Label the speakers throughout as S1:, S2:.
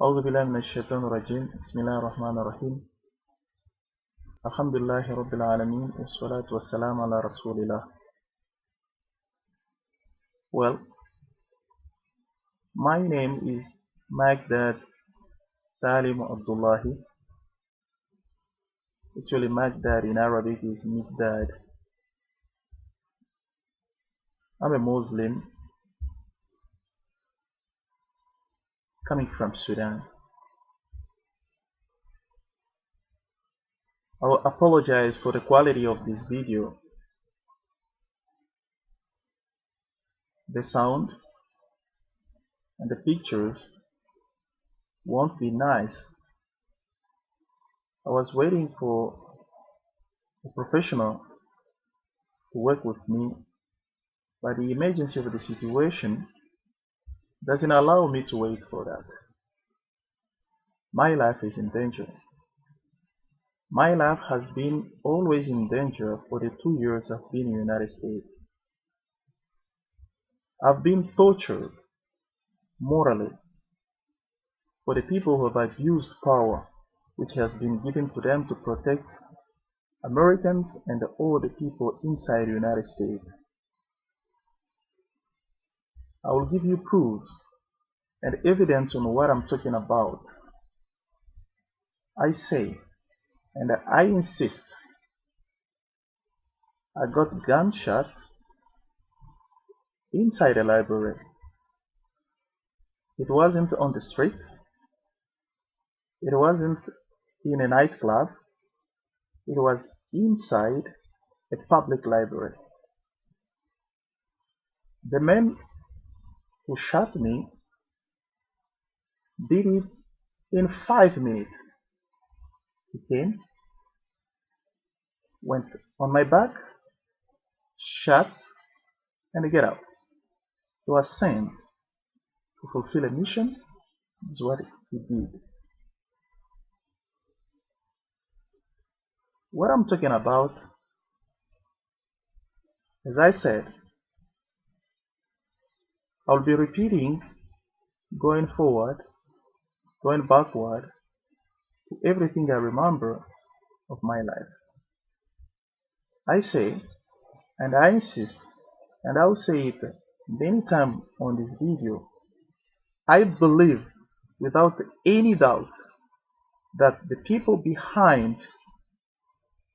S1: أعوذ بالله من الشيطان الرجيم بسم الله الرحمن الرحيم الحمد لله رب العالمين والصلاة والسلام على رسول الله. Well, my name is Magdad Salim Abdullahi. Actually, Magdad in Arabic is Mikdad. I'm a Muslim coming from Sudan. I will apologize for the quality of this video. The sound and the pictures won't be nice. I was waiting for a professional to work with me, but the emergency of the situation doesn't allow me to wait for that. My life is in danger. My life has been always in danger for the 2 years I've been in the United States. I've been tortured morally for the people who have abused power which has been given to them to protect Americans and all the people inside the United States. I will give you proofs and evidence on what I'm talking about. I say, and I insist, I got gunshot inside a library. It wasn't on the street. It wasn't in a nightclub. It was inside a public library. The man who shot me did it in 5 minutes. He came, went on my back, shot, and get out. He was sent to fulfill a mission. That's what he did. What I'm talking about, as I said, I'll be repeating, going forward, going backward, to everything I remember of my life. I say, and I insist, and I'll say it many times on this video, I believe without any doubt that the people behind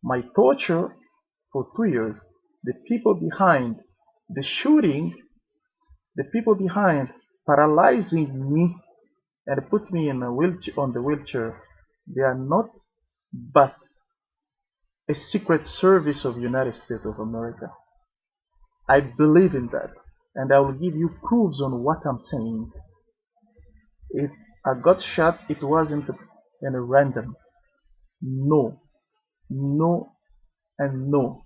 S1: my torture for 2 years, the people behind the shooting, the people behind paralyzing me and put me in a wheelchair, on the wheelchair, they are not but a secret service of the United States of America. I believe in that, and I will give you proofs on what I'm saying. If I got shot, it wasn't in a random. No, no, and no.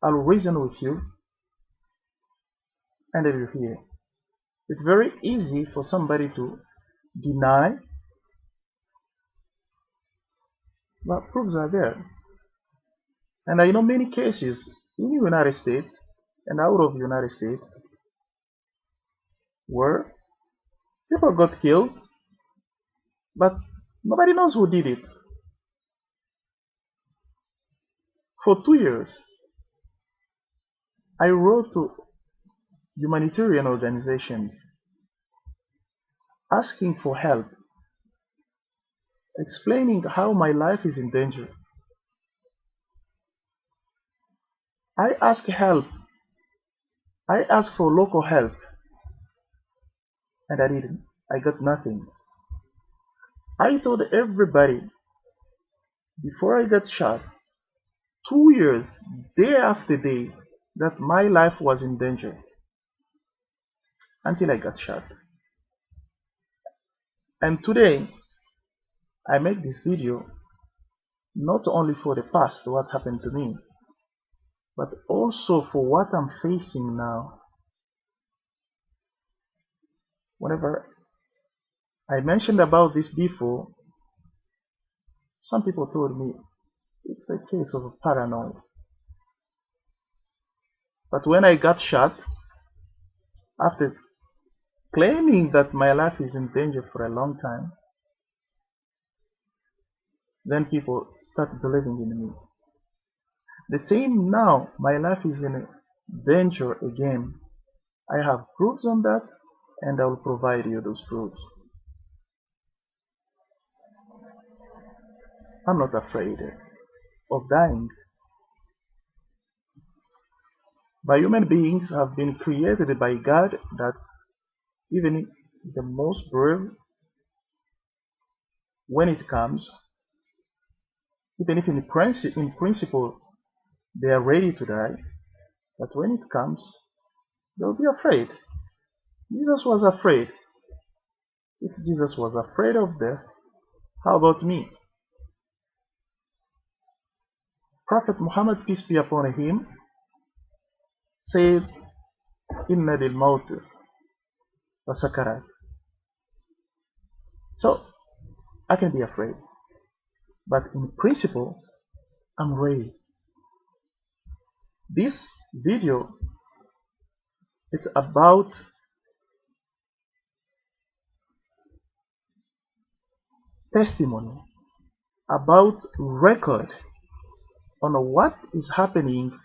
S1: I'll reason with you, and I will hear. It's very easy for somebody to deny, but proofs are there. And I know many cases in the United States and out of the United States where people got killed, but nobody knows who did it. For 2 years, I wrote to humanitarian organizations asking for help, explaining how my life is in danger. I asked help. I asked for local help, and I didn't. I got nothing. I told everybody before I got shot, 2 years, day after day, that my life was in danger until I got shot. And today, I make this video not only for the past, what happened to me, but also for what I'm facing now. Whenever I mentioned about this before, some people told me it's a case of paranoia. But when I got shot, after claiming that my life is in danger for a long time, then people start believing in me. The same now, my life is in danger again. I have proofs on that, and I will provide you those proofs. I'm not afraid of dying. But human beings have been created by God that even the most brave, when it comes, even if in principle they are ready to die, but when it comes, they'll be afraid. Jesus was afraid. If Jesus was afraid of death, how about me? Prophet Muhammad, peace be upon him, said, Inna lil maut wa sakarat. So, I can be afraid. But in principle, I'm ready. This video, it's about testimony, about record on what is happening,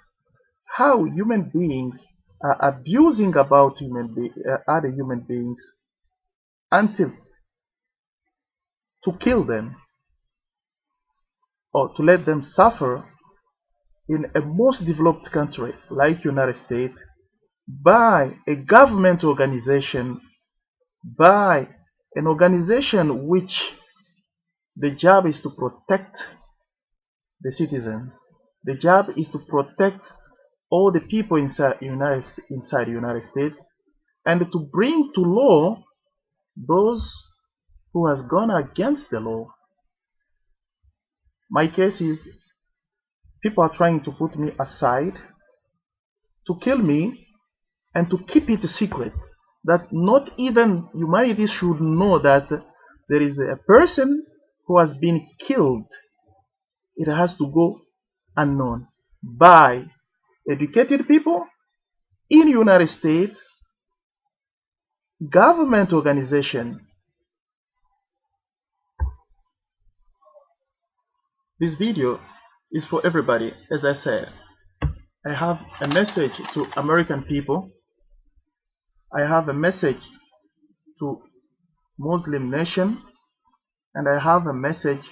S1: how human beings are abusing about other human beings until to kill them or to let them suffer in a most developed country like United States by a government organization, by an organization which the job is to protect the citizens. The job is to protect all the people inside the United States and to bring to law those who has gone against the law. My case is people are trying to put me aside, to kill me, and to keep it a secret. That not even humanity should know that there is a person who has been killed. It has to go unknown by educated people in the United States, government organization. This video is for everybody. As I said, I have a message to American people. I have a message to Muslim nation, and I have a message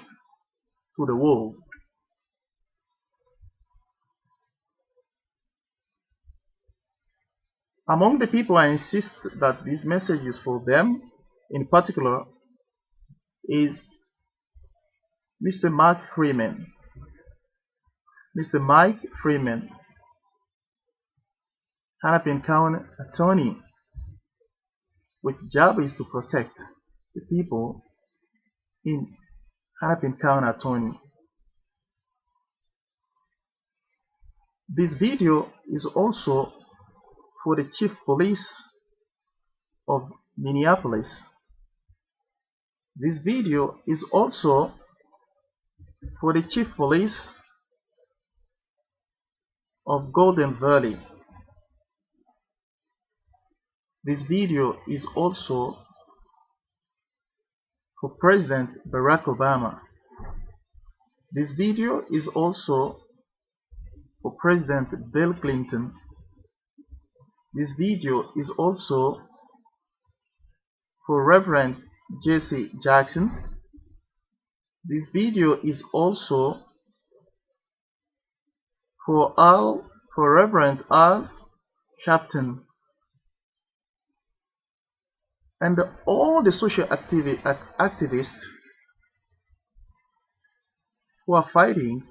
S1: to the world. Among the people I insist that this message is for them, in particular, is Mr. Mark Freeman. Mr. Mike Freeman, Hennepin County attorney, which job is to protect the people in Hennepin County attorney. This video is also for the chief police of Minneapolis. This video is also for the chief police of Golden Valley. This video is also for President Barack Obama. This video is also for President Bill Clinton. This video is also for Reverend Jesse Jackson. This video is also for Reverend Al Sharpton and all the social activists who are fighting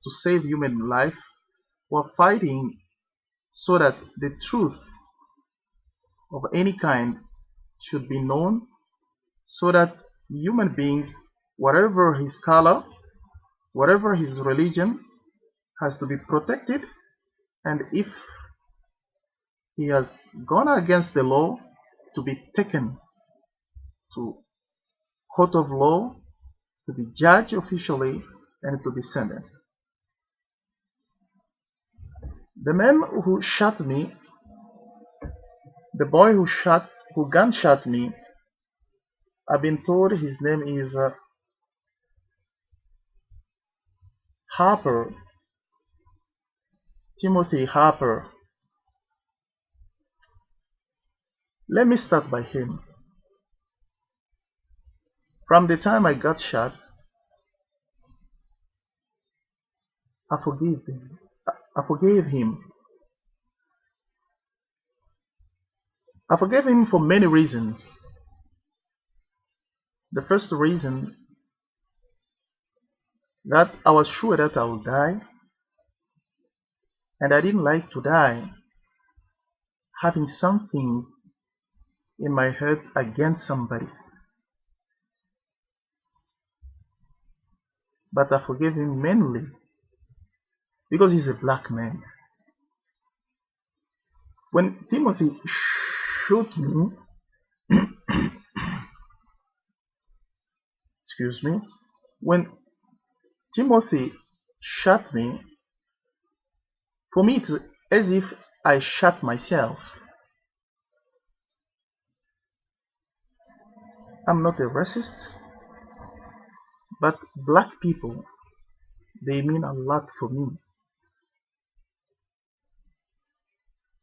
S1: to save human life, who are fighting so that the truth of any kind should be known, so that human beings, whatever his color, whatever his religion, has to be protected, and if he has gone against the law, to be taken to court of law, to be judged officially, and to be sentenced. The man who shot me, the boy who shot who gunshot me, I've been told his name is Harper, Timothy Harper. Let me start by him. From the time I got shot, I forgave him. I forgave him. I forgave him for many reasons. The first reason, that I was sure that I would die, and I didn't like to die having something in my head against somebody. But I forgave him mainly because he's a black man. When Timothy shot me, excuse me, when Timothy shot me, for me it's as if I shot myself. I'm not a racist, but black people, they mean a lot for me.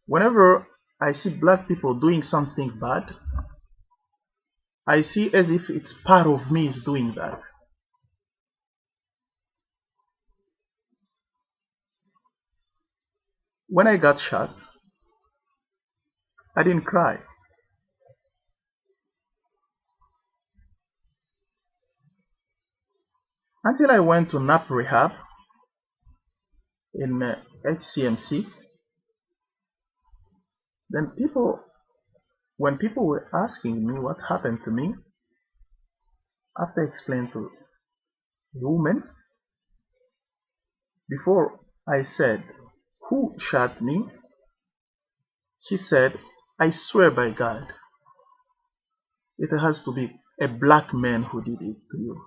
S1: Whenever I see black people doing something bad, I see as if it's part of me is doing that. When I got shot, I didn't cry. Until I went to NAP rehab in HCMC, then when people were asking me what happened to me, after I explained to the woman, before I said, "Who shot me?" she said, "I swear by God, it has to be a black man who did it to you."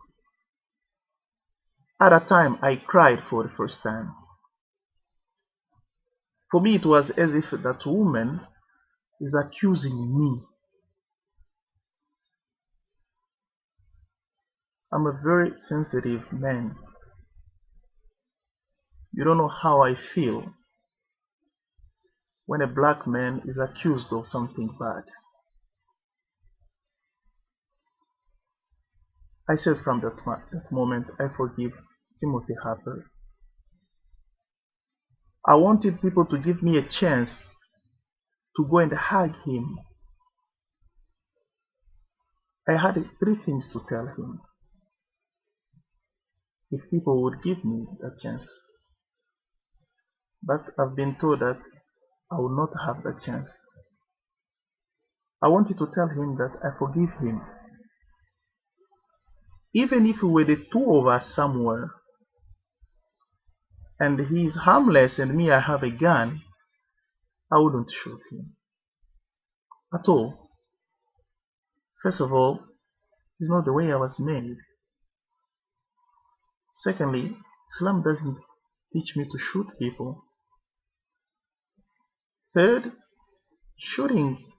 S1: At that time, I cried for the first time. For me, it was as if that woman is accusing me. I'm a very sensitive man. You don't know how I feel when a black man is accused of something bad. I said from that moment, I forgive Timothy Harper. I wanted people to give me a chance to go and hug him. I had three things to tell him if people would give me that chance. But I've been told that I will not have that chance. I wanted to tell him that I forgive him. Even if we were the two of us somewhere, and he is harmless and me I have a gun, I wouldn't shoot him at all. First of all, it's not the way I was made. Secondly, Islam doesn't teach me to shoot people. Third, shooting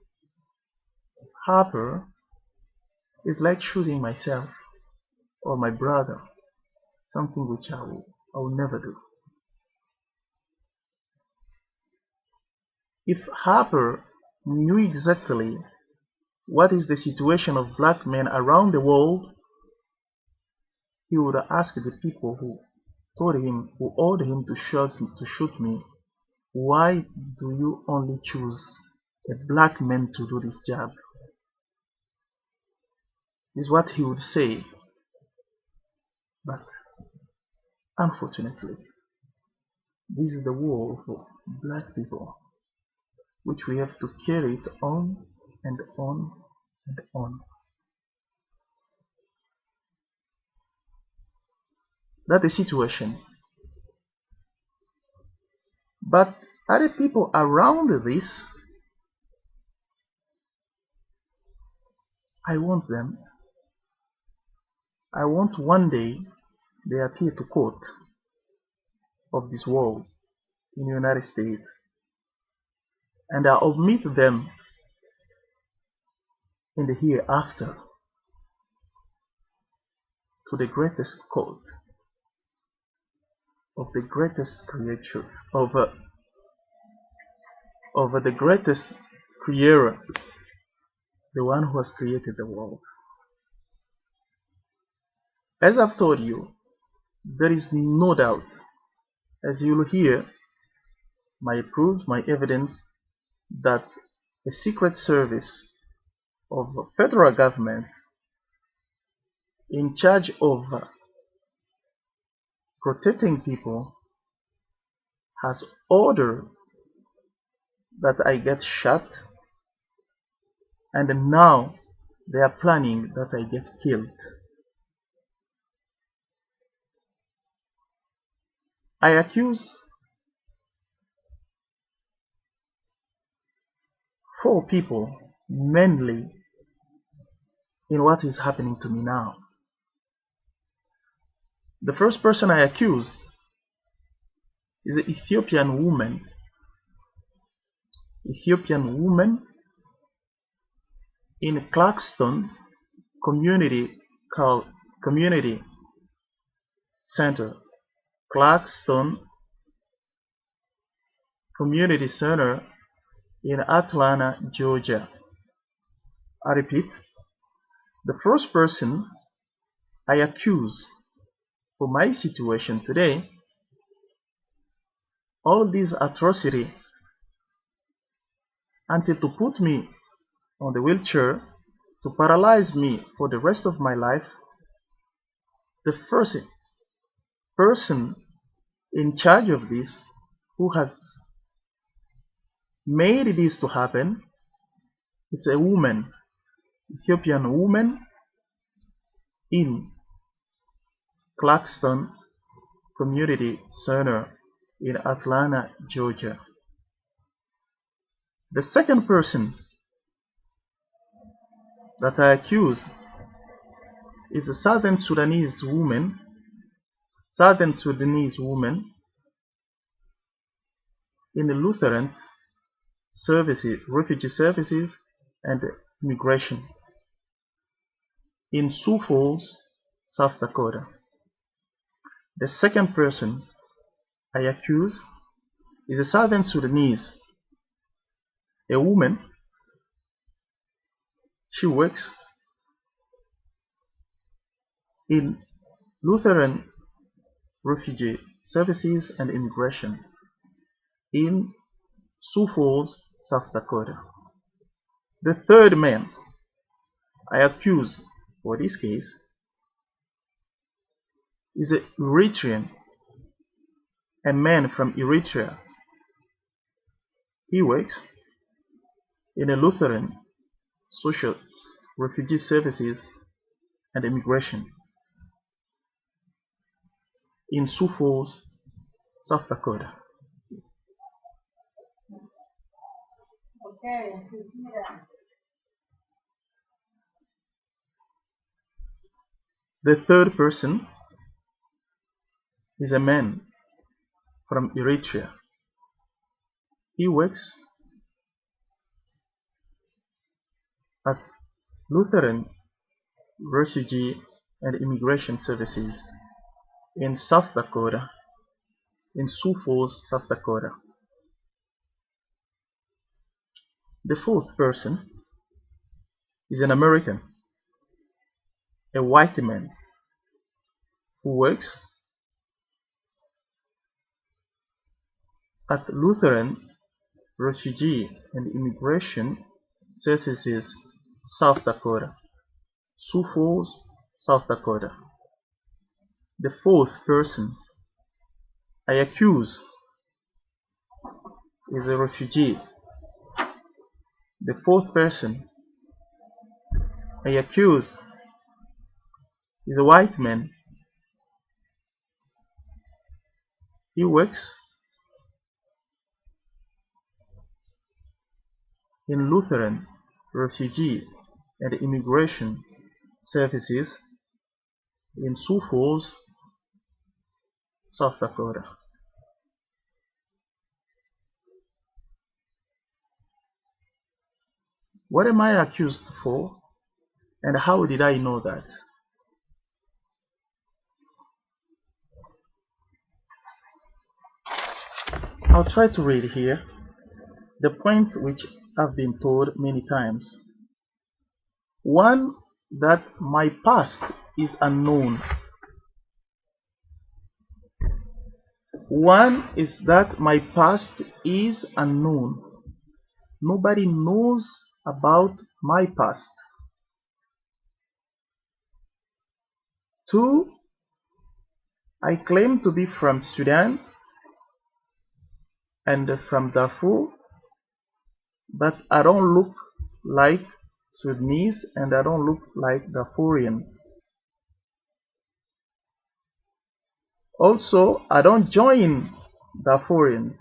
S1: Harper is like shooting myself or my brother, something which I will never do. If Harper knew exactly what is the situation of black men around the world, he would ask the people who ordered him to shoot me, why do you only choose a black man to do this job? Is what he would say. But unfortunately, this is the war for black people, which we have to carry it on and on and on. That's the situation. But other people around this, I want them. I want one day they appear to court of this world in the United States, and I admit them in the hereafter to the greatest court of the greatest creature, of the greatest creator, the one who has created the world. As I've told you, there is no doubt, as you will hear, my proof, my evidence, that a secret service of the federal government in charge of protecting people has ordered that I get shot, and now they are planning that I get killed. I accuse 4 people mainly in what is happening to me now. The first person I accuse is an Ethiopian woman in Clarkston community called Community Center. Clarkston Community Center in Atlanta, Georgia. I repeat, the first person I accuse for my situation today, all this atrocity, until to put me on the wheelchair, to paralyze me for the rest of my life, the first person in charge of this, who has made this to happen, it's a woman, Ethiopian woman in Clarkston Community Center in Atlanta, Georgia. The second person that I accuse is a Southern Sudanese woman in the Lutheran services, refugee services and immigration in Sioux Falls, South Dakota. The second person I accuse is a Southern Sudanese, a woman. She works in Lutheran refugee services and immigration in Sioux Falls, South Dakota. The third man I accuse for this case is an Eritrean, a man from Eritrea. He works in a Lutheran social refugee services and immigration in Sioux Falls, South Dakota. The third person is a man from Eritrea. He works at Lutheran Refugee and Immigration Services in South Dakota, in Sioux Falls, South Dakota. The fourth person is an American, a white man, who works at Lutheran Refugee and Immigration Services, South Dakota, Sioux Falls, South Dakota. The fourth person I accuse is a refugee. The fourth person I accuse is a white man. He works in Lutheran Refugee and Immigration Services in Sioux Falls, South Dakota. What am I accused for? And how did I know that? I'll try to read here the point which I've been told many times. One, that my past is unknown. One is that my past is unknown. Nobody knows about my past. Two, I claim to be from Sudan and from Darfur, but I don't look like Sudanese and I don't look like Darfurian. Also, I don't join Darfurians.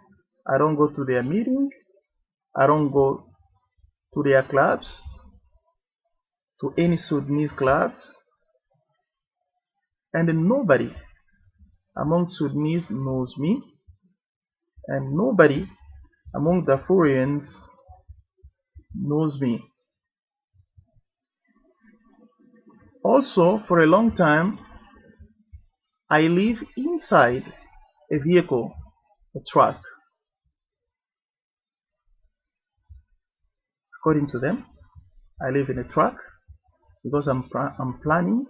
S1: I don't go to their meeting. I don't go to their clubs, to any Sudanese clubs. And nobody among Sudanese knows me. And nobody among Darfurians knows me. Also, for a long time, I live inside a vehicle, a truck. According to them, I live in a truck because I'm planning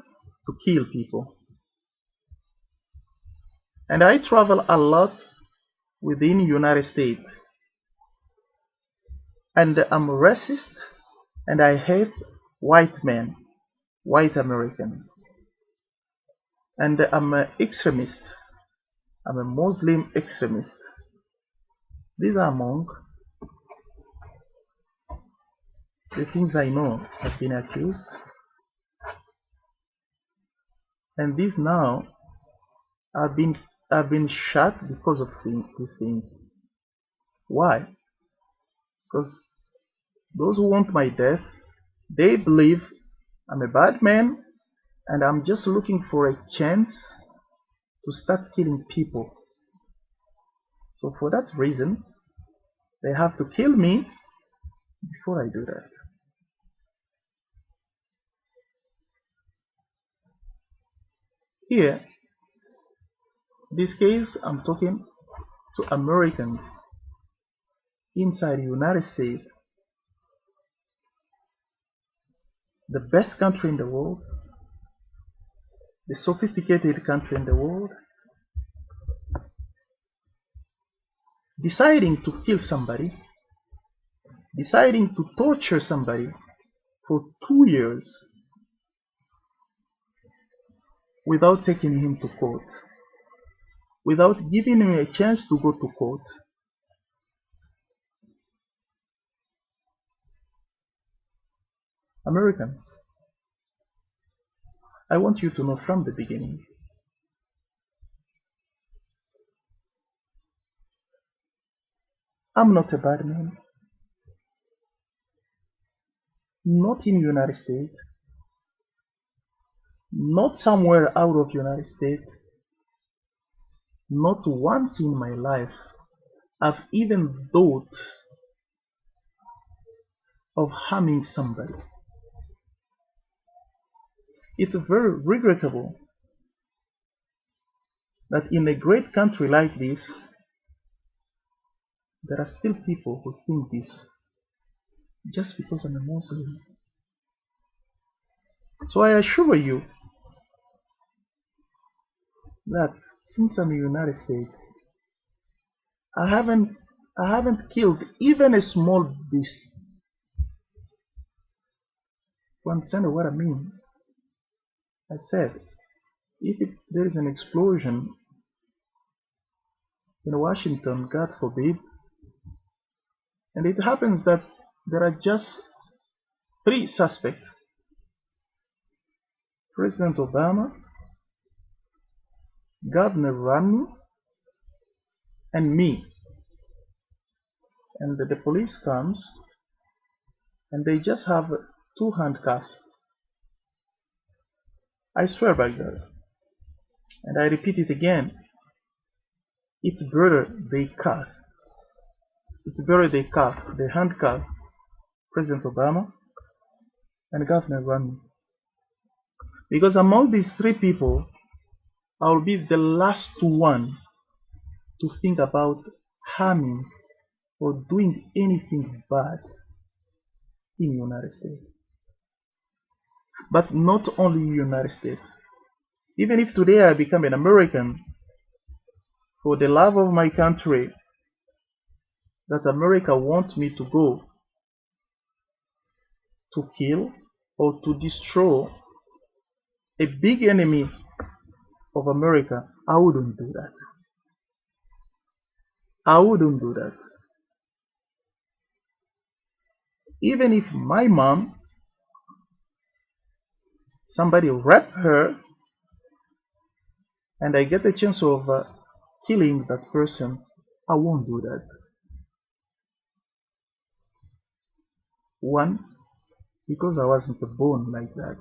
S1: to kill people. And I travel a lot within the United States. And I'm racist and I hate white men, white Americans. And I'm an extremist. I'm a Muslim extremist. These are among the things I know I've been accused. And these now I've been shot because of these things. Why? Because those who want my death, they believe I'm a bad man and I'm just looking for a chance to start killing people. So for that reason, they have to kill me before I do that. Here, this case, I'm talking to Americans inside the United States, the best country in the world, the sophisticated country in the world, deciding to kill somebody, deciding to torture somebody for 2 years without taking him to court, without giving him a chance to go to court. Americans, I want you to know from the beginning, I'm not a bad man. Not in the United States, not somewhere out of the United States, not once in my life I've even thought of harming somebody. It's very regrettable that in a great country like this, there are still people who think this just because I'm a Muslim. So I assure you that since I'm in the United States, I haven't killed even a small beast. You understand what I mean? I said, if there is an explosion in Washington, God forbid, and it happens that there are just 3 suspects, President Obama, Governor Romney, and me, and the police comes and they just have 2 handcuffs. I swear by God, and I repeat it again, it's better they cuff. It's better they handcuff President Obama and Governor Romney. Because among these three people, I will be the last one to think about harming or doing anything bad in the United States. But not only United States. Even if today I become an American, for the love of my country, that America wants me to go to kill or to destroy a big enemy of America, I wouldn't do that. I wouldn't do that. Even if my mom, somebody raped her, and I get a chance of killing that person, I won't do that. One, because I wasn't born like that.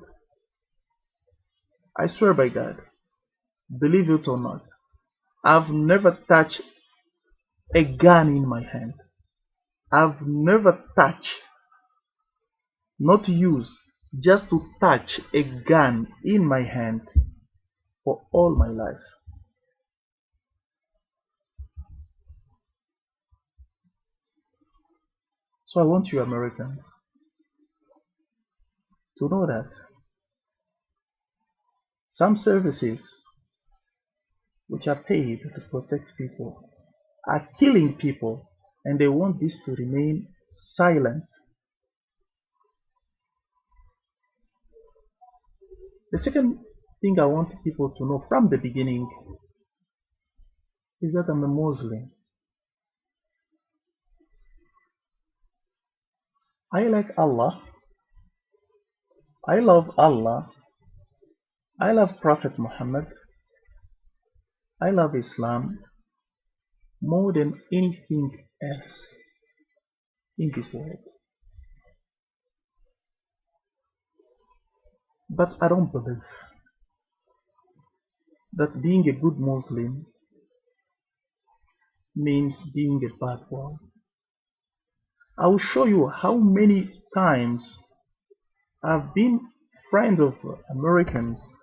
S1: I swear by God, believe it or not, I've never touched a gun in my hand. I've never touched, not used, just to touch a gun in my hand for all my life. So I want you Americans to know that some services which are paid to protect people are killing people, and they want this to remain silent. The second thing I want people to know from the beginning is that I'm a Muslim. I like Allah. I love Allah. I love Prophet Muhammad. I love Islam more than anything else in this world. But I don't believe that being a good Muslim means being a bad one. I will show you how many times I've been friends of Americans,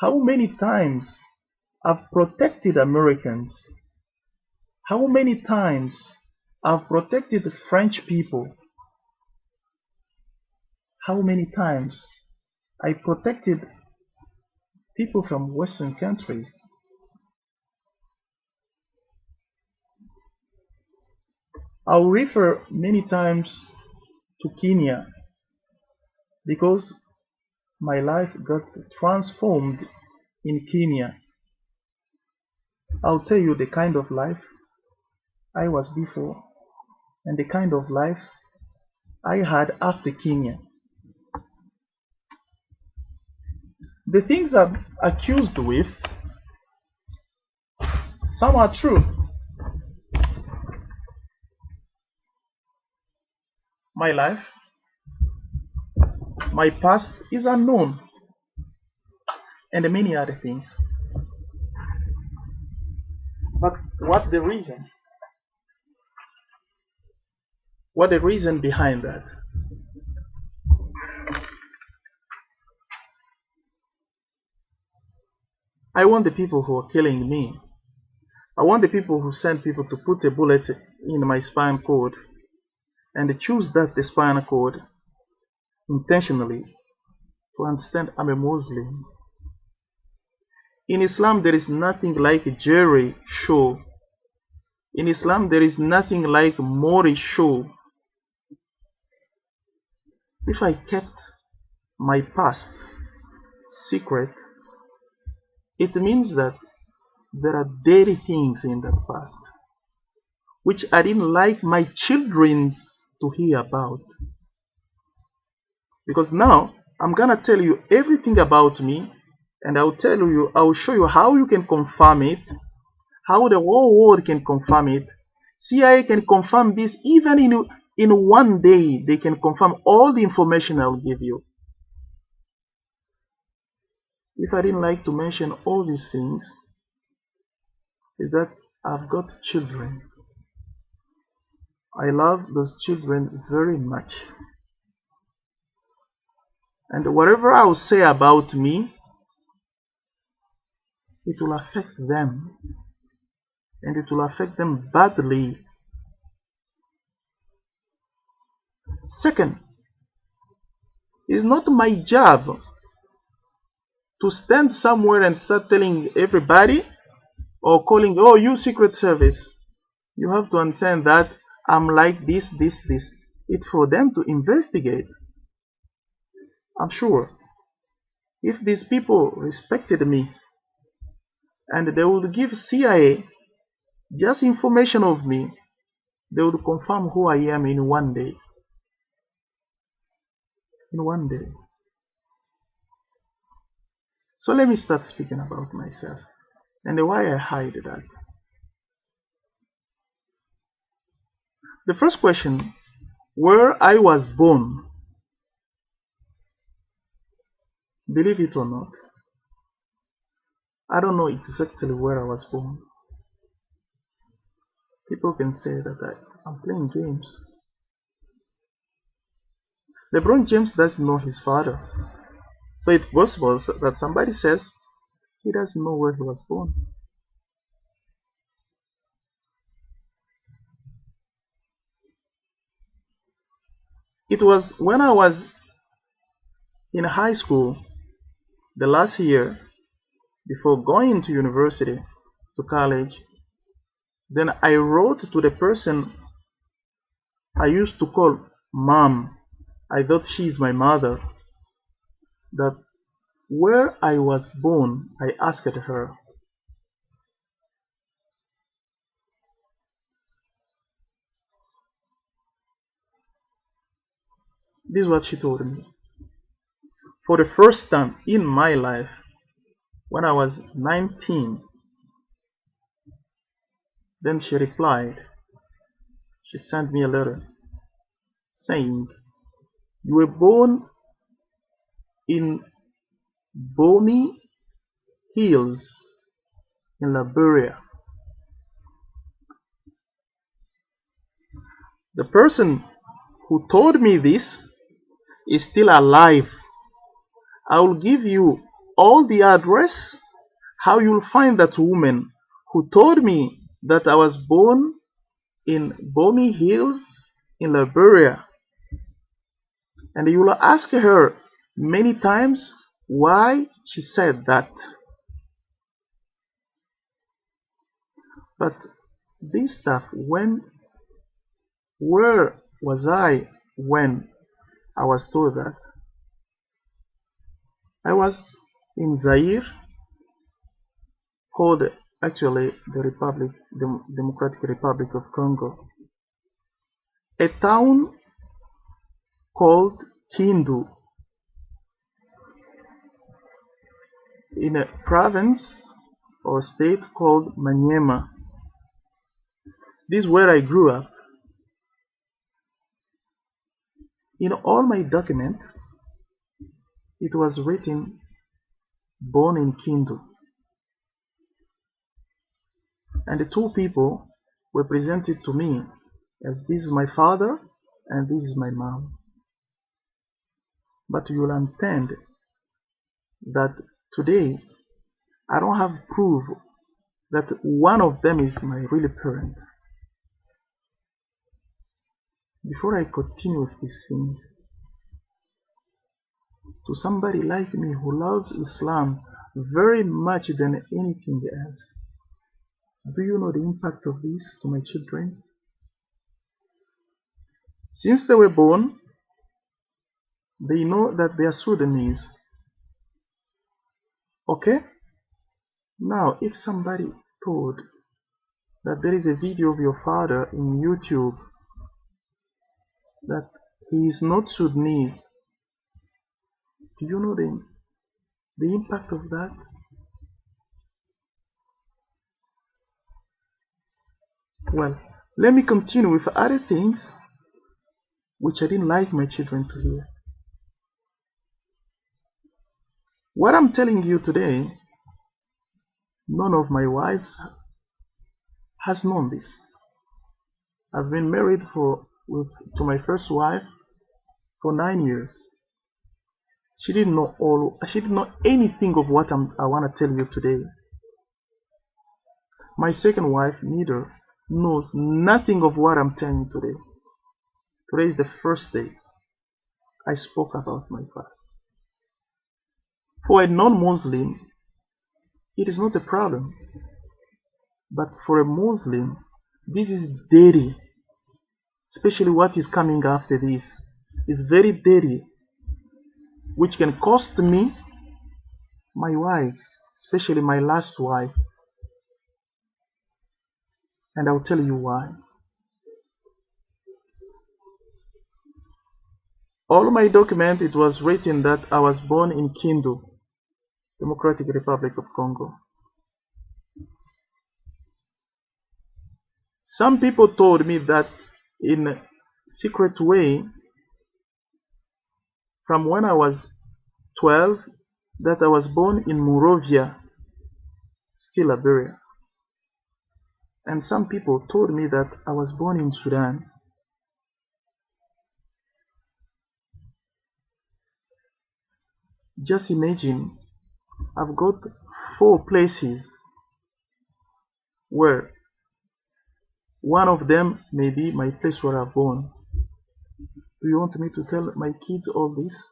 S1: how many times I've protected Americans, how many times I've protected French people, how many times I protected people from Western countries. I'll refer many times to Kenya because my life got transformed in Kenya. I'll tell you the kind of life I was before and the kind of life I had after Kenya. The things I'm accused with, some are true. My life, my past is unknown, and many other things. But what the reason? What the reason behind that? I want the people who are killing me. I want the people who send people to put a bullet in my spinal cord and choose that the spinal cord intentionally to understand I'm a Muslim. In Islam, there is nothing like a jury show. In Islam, there is nothing like Mori show. If I kept my past secret, it means that there are dirty things in that past which I didn't like my children to hear about. Because now I'm gonna tell you everything about me, and I'll show you how you can confirm it, how the whole world can confirm it. CIA can confirm this even in one day. They can confirm all the information I'll give you. If I didn't like to mention all these things, is that I've got children. I love those children very much. And whatever I will say about me, it will affect them, and it will affect them badly. Second, it's not my job to stand somewhere and start telling everybody or calling, oh, you Secret Service. You have to understand that I'm like this, this, this. It's for them to investigate. I'm sure if these people respected me and they would give CIA just information of me, they would confirm who I am in one day. In one day. So let me start speaking about myself and why I hide that. The first question, where I was born, believe it or not, I don't know exactly where I was born. People can say that I'm playing games. LeBron James doesn't know his father. So it's possible that somebody says he doesn't know where he was born. It was when I was in high school, the last year, before going to university, to college, then I wrote to the person I used to call mom. I thought she's my mother. That where I was born, I asked her. This is what she told me. For the first time in my life, when I was 19, then she replied. She sent me a letter saying, you were born in Bomi Hills in Liberia. The person who told me this is still alive. I will give you all the address, how you'll find that woman who told me that I was born in Bomi Hills in Liberia. And you will ask her many times why she said that. But this stuff, where was I when I was told that? I was in Zaire, called actually the Democratic Republic of Congo, a town called Kindu, in a province or state called Maniema. This is where I grew up. In all my documents, it was written born in Kindu. And the two people were presented to me as this is my father and this is my mom. But you will understand that today I don't have proof that one of them is my real parent. Before I continue with these things, to somebody like me who loves Islam very much than anything else, do you know the impact of this to my children? Since they were born, they know that they are Sudanese. Okay? Now, if somebody told that there is a video of your father in YouTube that he is not Sudanese, do you know the impact of that? Well, let me continue with other things which I didn't like my children to hear. What I'm telling you today, none of my wives has known this. I've been married to my first wife for 9 years. She didn't know she didn't know anything of what I want to tell you today. My second wife neither knows nothing of what I'm telling you today. Today is the first day I spoke about my fast. For a non-Muslim, it is not a problem. But for a Muslim, this is dirty. Especially what is coming after this is very dirty, which can cost me my wives, especially my last wife. And I'll tell you why. All my document, it was written that I was born in Kindu, Democratic Republic of Congo. Some people told me that in a secret way, from when I was 12, that I was born in Monrovia, still Liberia. And some people told me that I was born in Sudan. Just imagine, I've got 4 places where one of them may be my place where I've born. Do you want me to tell my kids all this?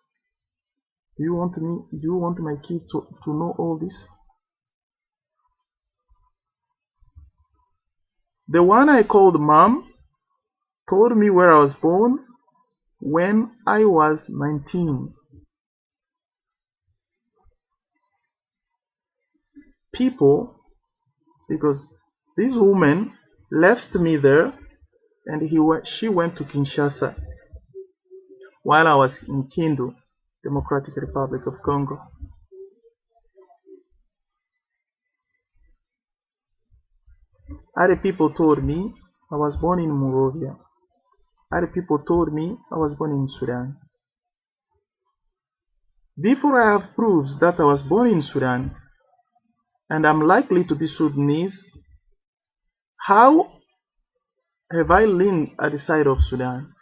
S1: Do you want my kids to know all this? The one I called mom told me where I was born when I was 19. People, because this woman left me there and she went to Kinshasa while I was in Kindu, Democratic Republic of Congo. Other people told me I was born in Monrovia. Other people told me I was born in Sudan. Before I have proofs that I was born in Sudan and I'm likely to be Sudanese, how have I leaned at the side of Sudan?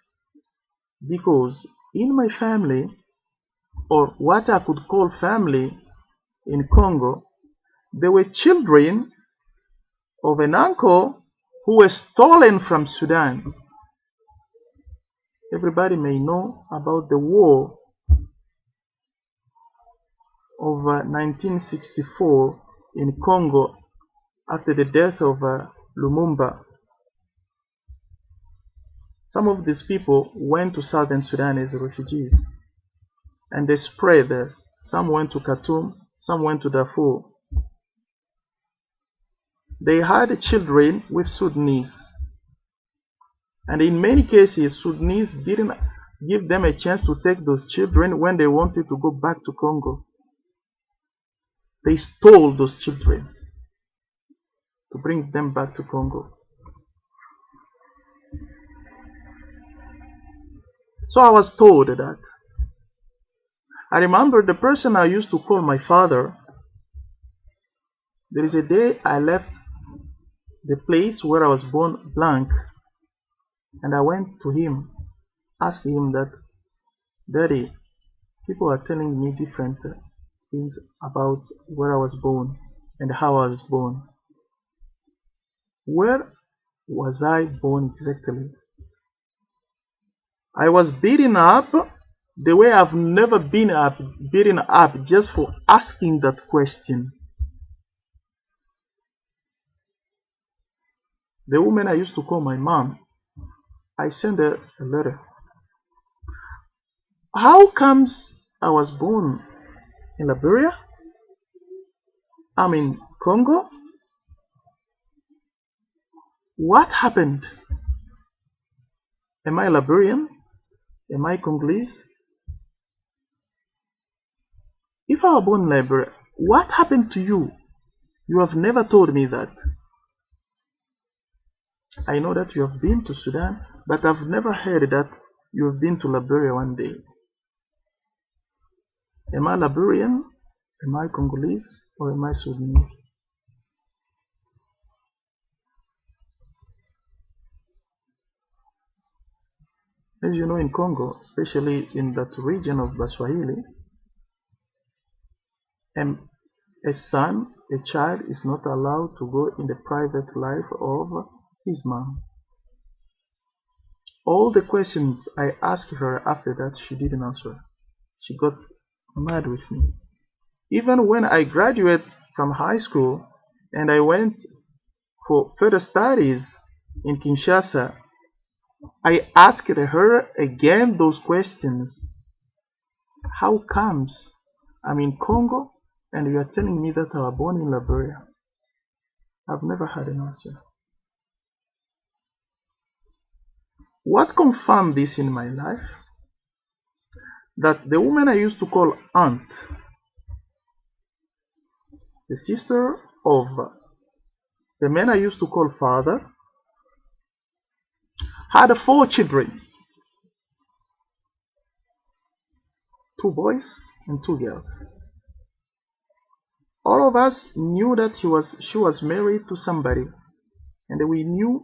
S1: Because in my family, or what I could call family in Congo, there were children of an uncle who were stolen from Sudan. Everybody may know about the war of 1964 in Congo after the death of Lumumba. Some of these people went to southern Sudan as refugees and they spread there. Some went to Khartoum, some went to Darfur. They had children with Sudanese, and in many cases Sudanese didn't give them a chance to take those children when they wanted to go back to Congo. They stole those children to bring them back to Congo. So I was told that. I remember the person I used to call my father. There is a day I left the place where I was born blank, and I went to him, asking him that, Daddy, people are telling me different things about where I was born and how I was born. Where was I born exactly? I was beaten up the way I've never been beaten up just for asking that question. The woman I used to call my mom, I sent her a letter. How comes I was born in Liberia? I'm in Congo? What happened? Am I Liberian? Am I Congolese? If I were born in Liberia, what happened to you? You have never told me that. I know that you have been to Sudan, but I've never heard that you have been to Liberia one day. Am I Liberian? Am I Congolese? Or am I Sudanese? As you know, in Congo, especially in that region of Baswahili, And a child is not allowed to go in the private life of his mom. All the questions I asked her after that, she didn't answer. She got mad with me. Even when I graduated from high school and I went for further studies in Kinshasa, I asked her again those questions. How comes I'm in Congo and you are telling me that I was born in Liberia? I've never had an answer. What confirmed this in my life? That the woman I used to call aunt, the sister of the man I used to call father, had 4 children, 2 boys and 2 girls. All of us knew that she was married to somebody, and we knew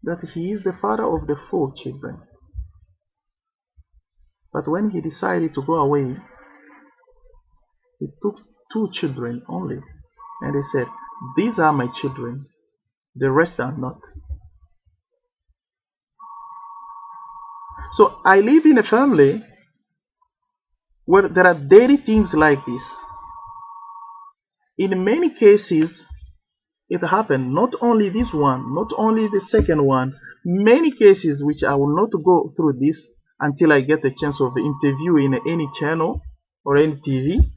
S1: that he is the father of the 4 children. But when he decided to go away, he took 2 children only, and he said, "These are my children, the rest are not." So I live in a family where there are daily things like this. In many cases, it happened, not only this one, not only the second one, many cases which I will not go through this until I get a chance of interviewing any channel or any TV.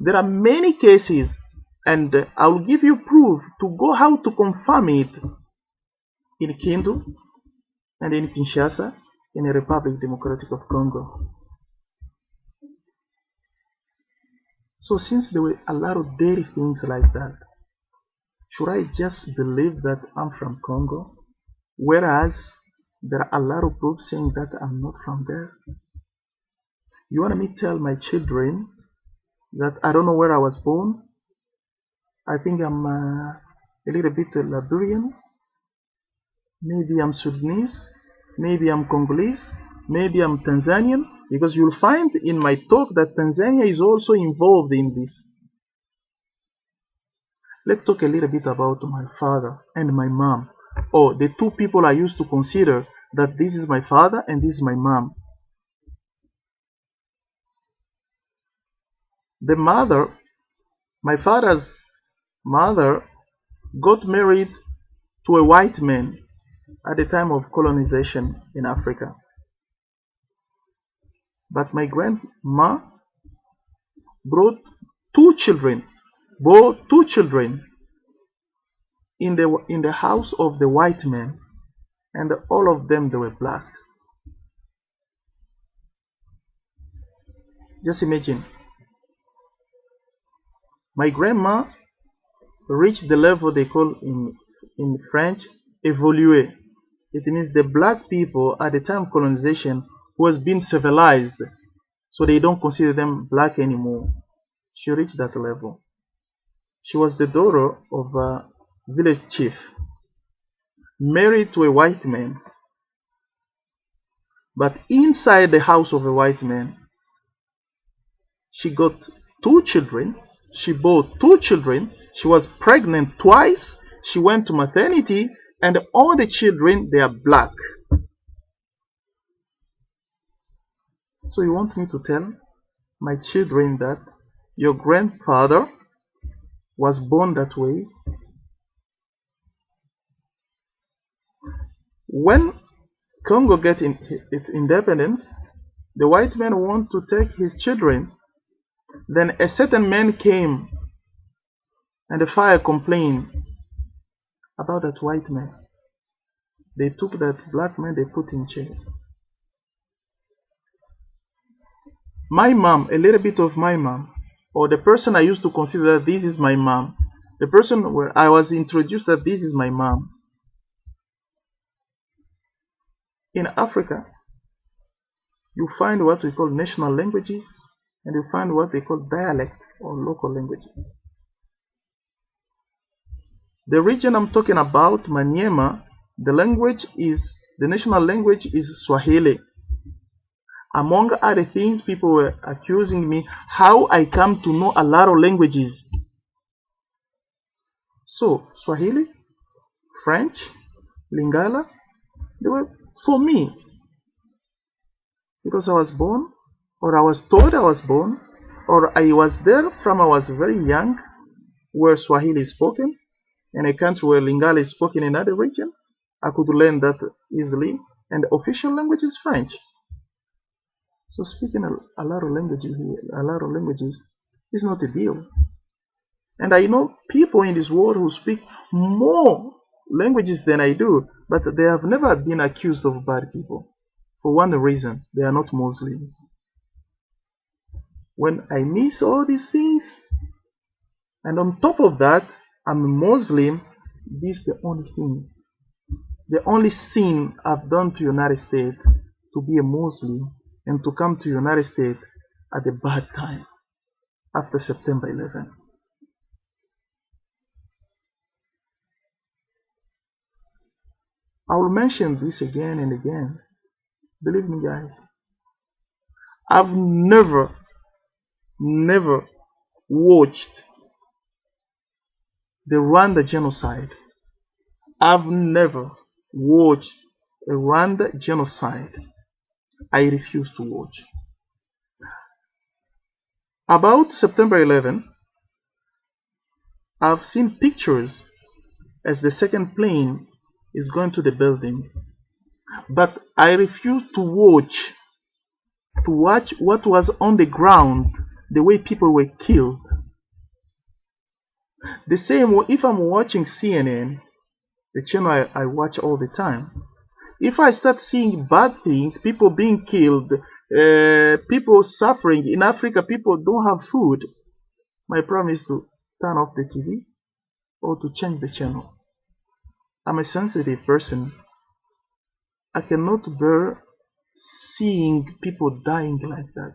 S1: There are many cases, and I will give you proof to go how to confirm it in Kindu and in Kinshasa, in the Republic Democratic of Congo. So since there were a lot of daily things like that, should I just believe that I'm from Congo, whereas there are a lot of proofs saying that I'm not from there? You want me to tell my children that I don't know where I was born? I think I'm a little bit Liberian, maybe I'm Sudanese, maybe I'm Congolese, maybe I'm Tanzanian, because you'll find in my talk that Tanzania is also involved in this. Let's talk a little bit about my father and my mom, or the 2 people I used to consider that this is my father and this is my mom. The mother, my father's mother, got married to a white man at the time of colonization in Africa. But my grandma brought 2 children, both 2 children in the house of the white man, and all of them they were black. Just imagine, my grandma reached the level they call in French évolué. It means the black people at the time of colonization was being civilized, so they don't consider them black anymore. She reached that level. She was the daughter of a village chief, married to a white man. But inside the house of a white man, she got 2 children. She bore 2 children. She was pregnant twice. She went to maternity, and all the children, they are black. So you want me to tell my children that your grandfather was born that way? When Congo get its independence, the white man want to take his children. Then a certain man came, and the fire complained about that white man. They took that black man, they put in jail. My mom, a little bit of my mom, or the person I used to consider that this is my mom, the person where I was introduced that this is my mom. In Africa, you find what we call national languages, and you find what they call dialect or local language. The region I'm talking about, Maniema, the national language is Swahili. Among other things, people were accusing me how I come to know a lot of languages. So, Swahili, French, Lingala, they were for me because I was born, or I was told I was born, or I was there from I was very young where Swahili is spoken, in a country where Lingala is spoken in another region. I could learn that easily, and the official language is French. So speaking a lot of languages here, a lot of languages is not a deal. And I know people in this world who speak more languages than I do, but they have never been accused of bad people. For one reason, they are not Muslims. When I miss all these things, and on top of that, I'm a Muslim, this is the only thing, the only sin I've done to United States to be a Muslim and to come to United States at a bad time after September 11. I will mention this again and again. Believe me, guys. I've never watched the Rwanda genocide. I've never watched a Rwanda genocide. I refuse to watch. About September 11, I've seen pictures as the second plane is going to the building, but I refuse to watch what was on the ground, the way people were killed. The same way, if I'm watching CNN, the channel I watch all the time, if I start seeing bad things, people being killed, people suffering in Africa, people don't have food, my problem is to turn off the TV or to change the channel. I'm a sensitive person. I cannot bear seeing people dying like that.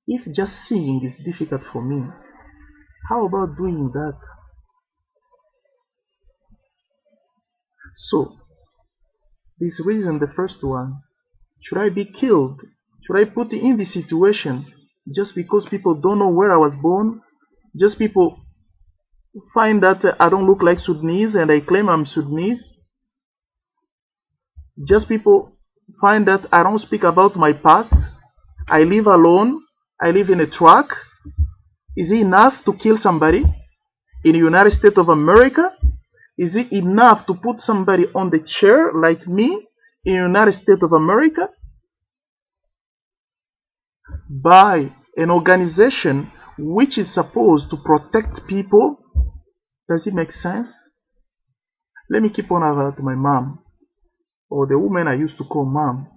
S1: If just seeing is difficult for me, how about doing that? So, this reason, the first one, should I be killed? Should I put in this situation just because people don't know where I was born? Just people find that I don't look like Sudanese and I claim I'm Sudanese? Just people find that I don't speak about my past? I live alone? I live in a truck? Is it enough to kill somebody in the United States of America? Is it enough to put somebody on the chair like me in the United States of America? By an organization which is supposed to protect people? Does it make sense? Let me keep on about my mom, or the woman I used to call mom.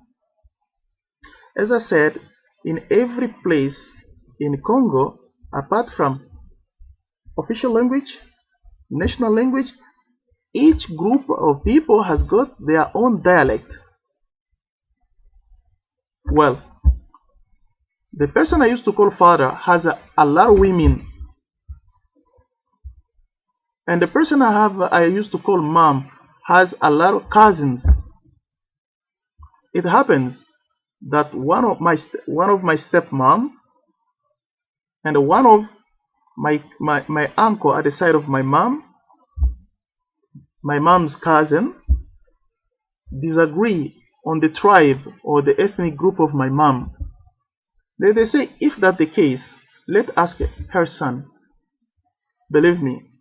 S1: As I said, in every place in Congo, apart from official language, national language, each group of people has got their own dialect. Well, the person I used to call father has a lot of women, and the person I used to call mom has a lot of cousins. It happens that one of my stepmom and one of my uncle at the side of my mom's cousin, disagree on the tribe or the ethnic group of my mom. They say, if that's the case, let's ask her son. Believe me,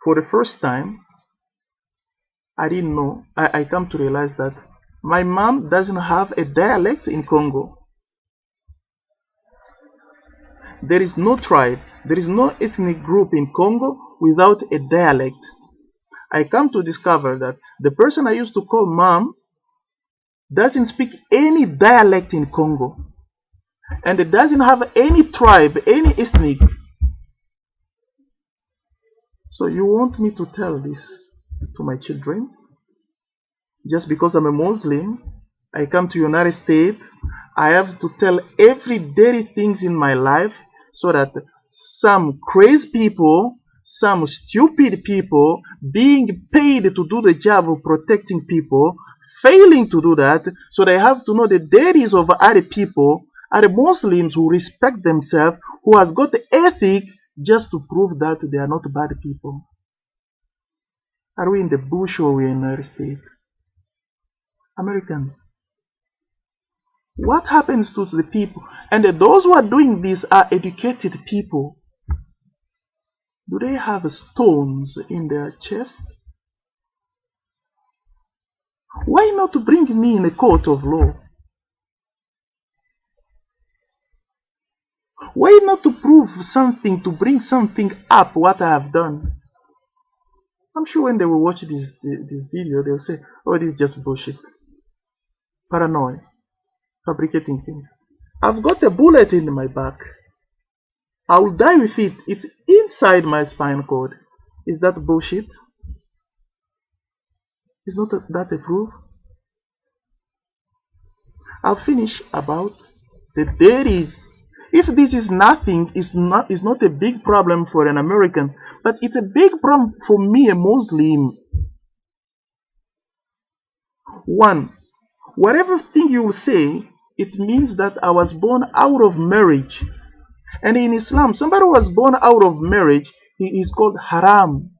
S1: for the first time, I didn't know. I come to realize that my mom doesn't have a dialect in Congo. There is no tribe, there is no ethnic group in Congo without a dialect. I come to discover that the person I used to call mom doesn't speak any dialect in Congo, and it doesn't have any tribe, any ethnic. So you want me to tell this to my children? Just because I'm a Muslim, I come to United States, I have to tell every dirty things in my life so that some crazy people, some stupid people being paid to do the job of protecting people failing to do that. So they have to know the deities of other people are the Muslims who respect themselves, who has got the ethic just to prove that they are not bad people. Are we in the bush or we in the United States? Americans. What happens to the people? And those who are doing this are educated people. Do they have stones in their chest? Why not bring me in a court of law? Why not to prove something, to bring something up what I have done? I'm sure when they will watch this video, they'll say, oh, this is just bullshit. Paranoia. Fabricating things. I've got a bullet in my back. I will die with it. It's inside my spinal cord. Is that bullshit? Is not that a proof? I'll finish about the deities. If this is nothing, it's not a big problem for an American, but it's a big problem for me, a Muslim. One, whatever thing you will say, it means that I was born out of marriage. And in Islam, somebody who was born out of marriage, he is called haram.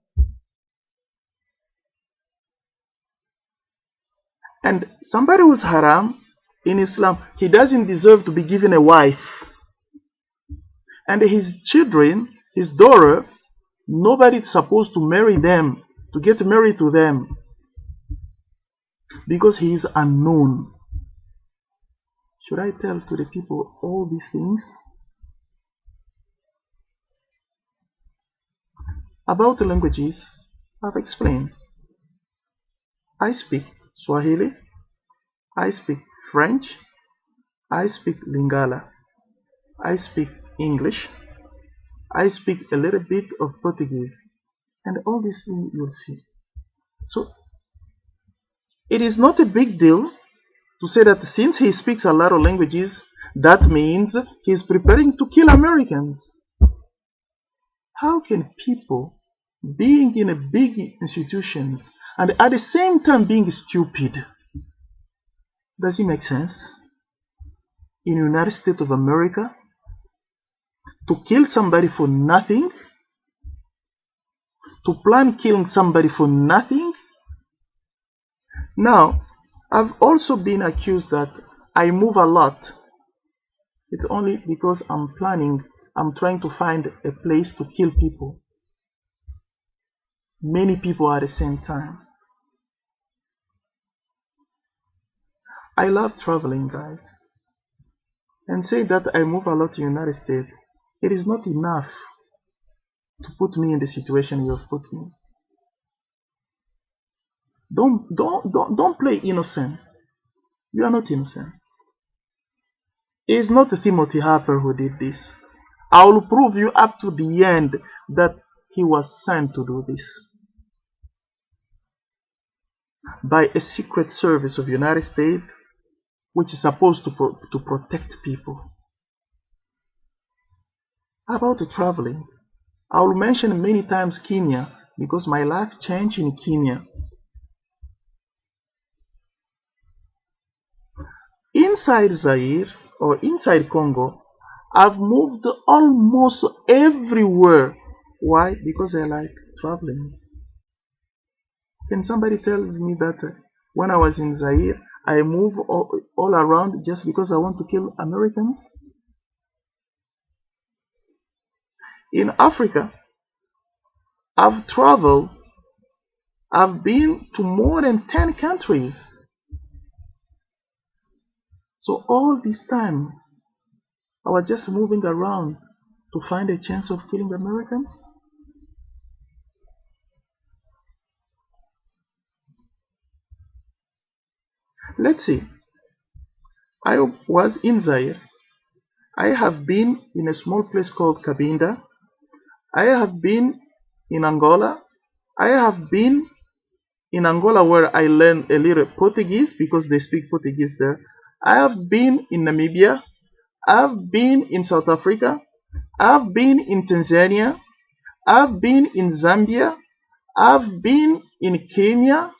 S1: And somebody who's haram in Islam, he doesn't deserve to be given a wife. And his children, his daughter, nobody's supposed to marry them, to get married to them, because he is unknown. Should I tell to the people all these things? About the languages, I've explained. I speak Swahili, I speak French, I speak Lingala, I speak English, I speak a little bit of Portuguese, and all these things you'll see. So, it is not a big deal to say that since he speaks a lot of languages, that means he's preparing to kill Americans. How can people being in a big institutions and at the same time being stupid? Does it make sense? In the United States of America, to kill somebody for nothing, to plan killing somebody for nothing. Now, I've also been accused that I move a lot. It's only because I'm trying to find a place to kill people. Many people at the same time. I love traveling, guys. And say that I move a lot in the United States, it is not enough to put me in the situation you have put me. Don't play innocent. You are not innocent. It is not Timothy Harper who did this. I will prove you up to the end that he was sent to do this by a secret service of the United States, which is supposed to protect people. About traveling, I will mention many times Kenya because my life changed in Kenya. Inside Zaire or inside Congo, I've moved almost everywhere. Why? Because I like traveling. Can somebody tell me that when I was in Zaire, I move all around just because I want to kill Americans? In Africa, I've traveled. I've been to more than 10 countries. So all this time, I was just moving around to find a chance of killing Americans? Let's see. I was in Zaire. I have been in a small place called Cabinda. I have been in Angola. I have been in Angola where I learned a little Portuguese because they speak Portuguese there. I have been in Namibia. I've been in South Africa. I've been in Tanzania. I've been in Zambia. I've been in Kenya.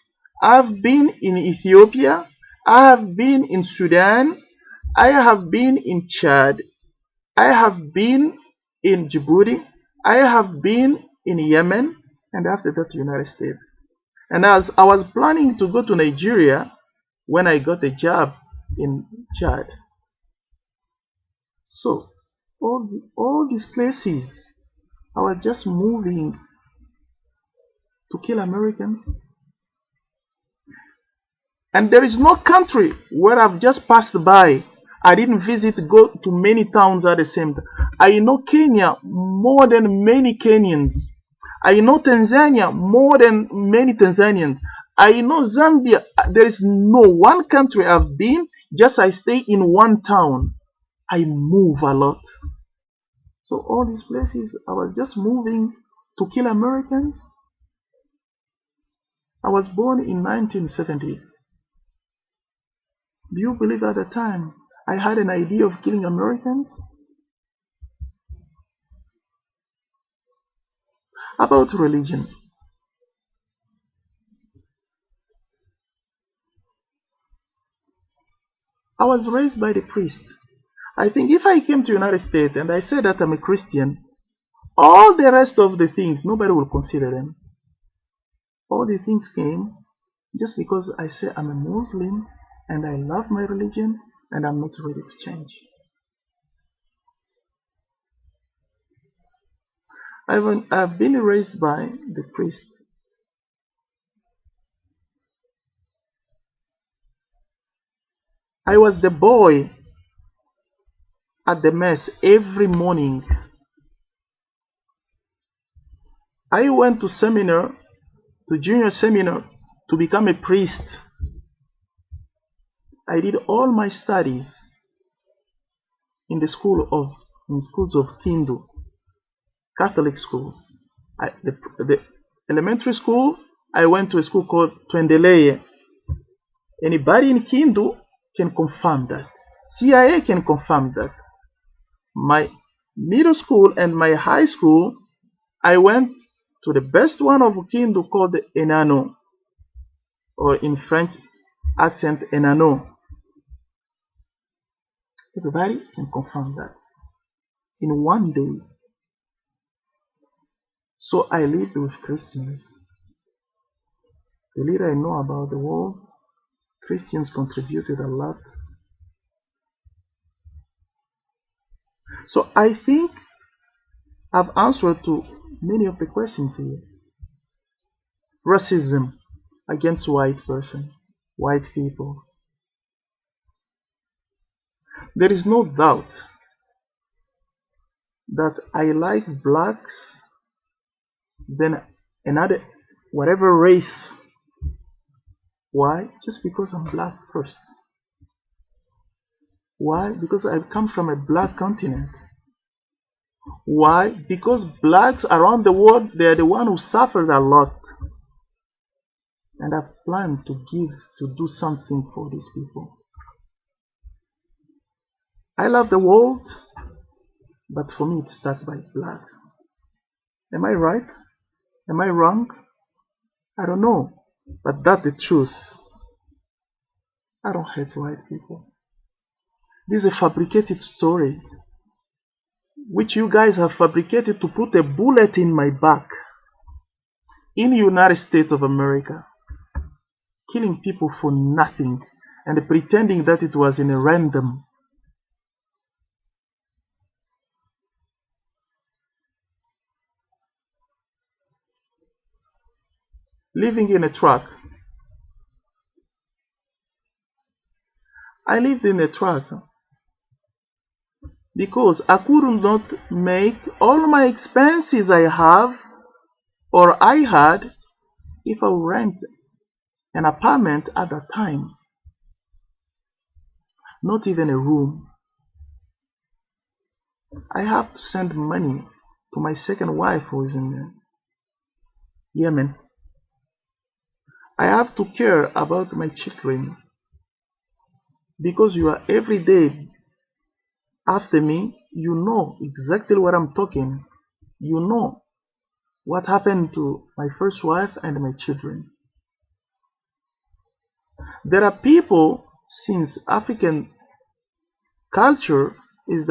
S1: I've been in Ethiopia, I have been in Sudan, I have been in Chad, I have been in Djibouti, I have been in Yemen, and after that United States. And as I was planning to go to Nigeria when I got a job in Chad. So all these places, I was just moving to kill Americans. And there is no country where I've just passed by. I didn't go to many towns at the same time. I know Kenya more than many Kenyans. I know Tanzania more than many Tanzanians. I know Zambia. There is no one country I've been, just I stay in one town. I move a lot. So all these places, I was just moving to kill Americans. I was born in 1970. Do you believe at the time I had an idea of killing Americans? About religion. I was raised by the priest. I think if I came to the United States and I said that I'm a Christian, all the rest of the things, nobody will consider them. All the things came just because I say I'm a Muslim and I love my religion and I'm not ready to change. I've been raised by the priest. I was the boy at the mess every morning. I went to seminar, to junior seminar, to become a priest. I did all my studies in the schools of Kindu, Catholic school. The elementary school, I went to a school called Twendeleye. Anybody in Kindu can confirm that. CIA can confirm that. My middle school and my high school, I went to the best one of Kindu called Enano, or in French accent Enano. Everybody can confirm that in one day. So I lived with Christians. The little I know about the world, Christians contributed a lot. So I think I've answered to many of the questions here. Racism against white people. There is no doubt that I like blacks than another, whatever race. Why? Just because I'm black first. Why? Because I come from a black continent. Why? Because blacks around the world, they are the one who suffered a lot. And I've planned to do something for these people. I love the world, but for me it starts by black. Am I right? Am I wrong? I don't know, but that's the truth. I don't hate white people. This is a fabricated story, which you guys have fabricated to put a bullet in my back. In the United States of America, killing people for nothing and pretending that it was in a random. Living in a truck. I lived in a truck because I could not make all my expenses I have or I had if I rent an apartment at that time. Not even a room. I have to send money to my second wife who is in Yemen. I have to care about my children because you are every day after me. You know exactly what I'm talking. You know what happened to my first wife and my children. There are people since African culture